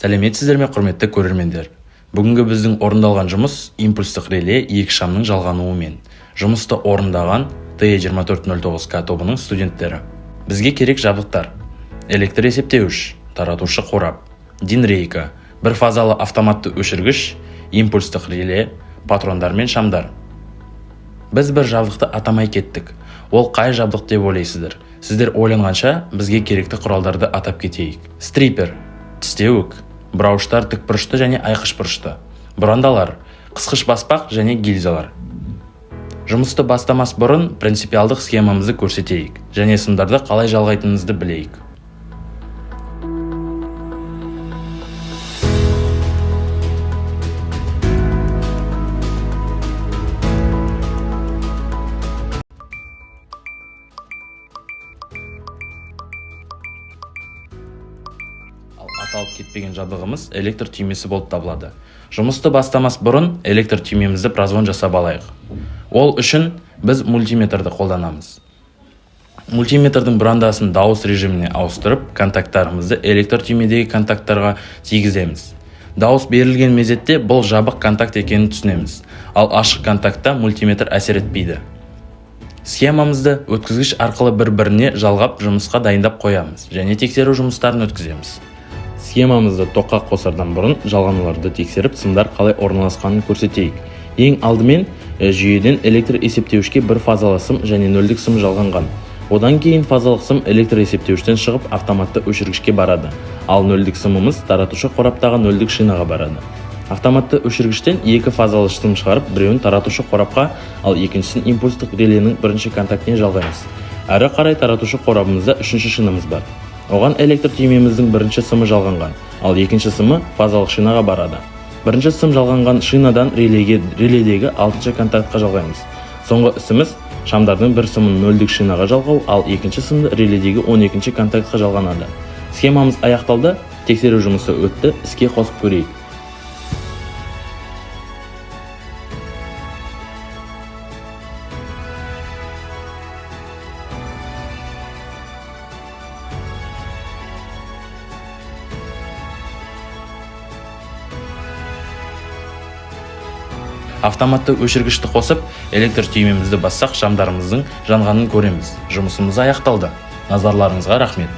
Сәлеметсіздер ме, құрметті көрермендер? Бүгінгі біздің орындалған жұмыс импульстық реле екі шамның жалғануымен. Жұмысты орындаған TE2409K тобының студенттері. Бізге керек жабдықтар: электр есептеуіш, таратушы қорап, DIN рейка, бір фазалы автоматты өшіргіш, импульстық реле, патрондар мен шамдар. Біз бір жабдықты атамай кеттік. Ол қай жабдық деп ойлайсыздар? Сіздер ойланғанша бізге керекті құралдарды атап кетейік. Стрипер, тістеуік, бұрауыштар тікбұрышты және айқышбұрышты, бұрандалар, қысқыш баспақ және гильзалар. Жұмысты бастамас бұрын принципиалдық схемамызды көрсетейік және сымдарды қалай жалғайтынымызды білейік. Аталып кетпеген жабдығымыз электр түймесі болып табылады. Жұмысты бастамас бұрын электр түймемізді прозвон жасап алайық. Ол үшін біз мультиметрді қолданамыз. Мультиметрдің бұрандасын дауыс режиміне ауыстырып, контакттарымызды электр түймедегі контакттарға тигіземіз. Дауыс берілген мезетте бұл жабық контакт екенін түсінеміз, ал ашық контактта мультиметр әсер етпейді. Схемамызды өткізгіш арқылы бір-біріне жалғап жұмысқа дайындап қоямыз және тексеру жұмыстарын өткіземіз. Схемамызды тоққа қосардан бұрын жалғануларды тексеріп, сымдар қалай орналасқанын көрсетейік. Ең алдымен жүйеден электр есептеуішке бір фазалы сым және нөлдік сым жалғанған. Одан кейін фазалық сым электр есептеуіштен шығып автоматты өшіргішке барады, ал нөлдік сымымыз таратушы қораптағы нөлдік шинаға барады. Автоматты өшіргіштен екі фазалы сым шығарып, біреуін таратушы қорапқа, ал екіншісін импульстық реленің бірінші контактіне жалғаймыз. Әрі қарай таратушы қорабымызда үшінші шинамыз бар. Оған электр түймеміздің бірінші сымы жалғанған, ал екінші сымы фазалық шинаға барады. Бірінші сым жалғанған шинадан реледегі 6-шы контактқа жалғаймыз. Соңғы ісіміз шамдардың бір сымын нөлдік шинаға жалғау, ал екінші сымды реледегі 12-ші контактқа жалғанады. Схемамыз аяқталды, тексеру жұмысы өтті, іске қосып көрейік. Автоматты өшіргішті қосып, электр түймемізді бассақ, шамдарымыздың жанғанын көреміз. Жұмысымыз аяқталды. Назарларыңызға рахмет.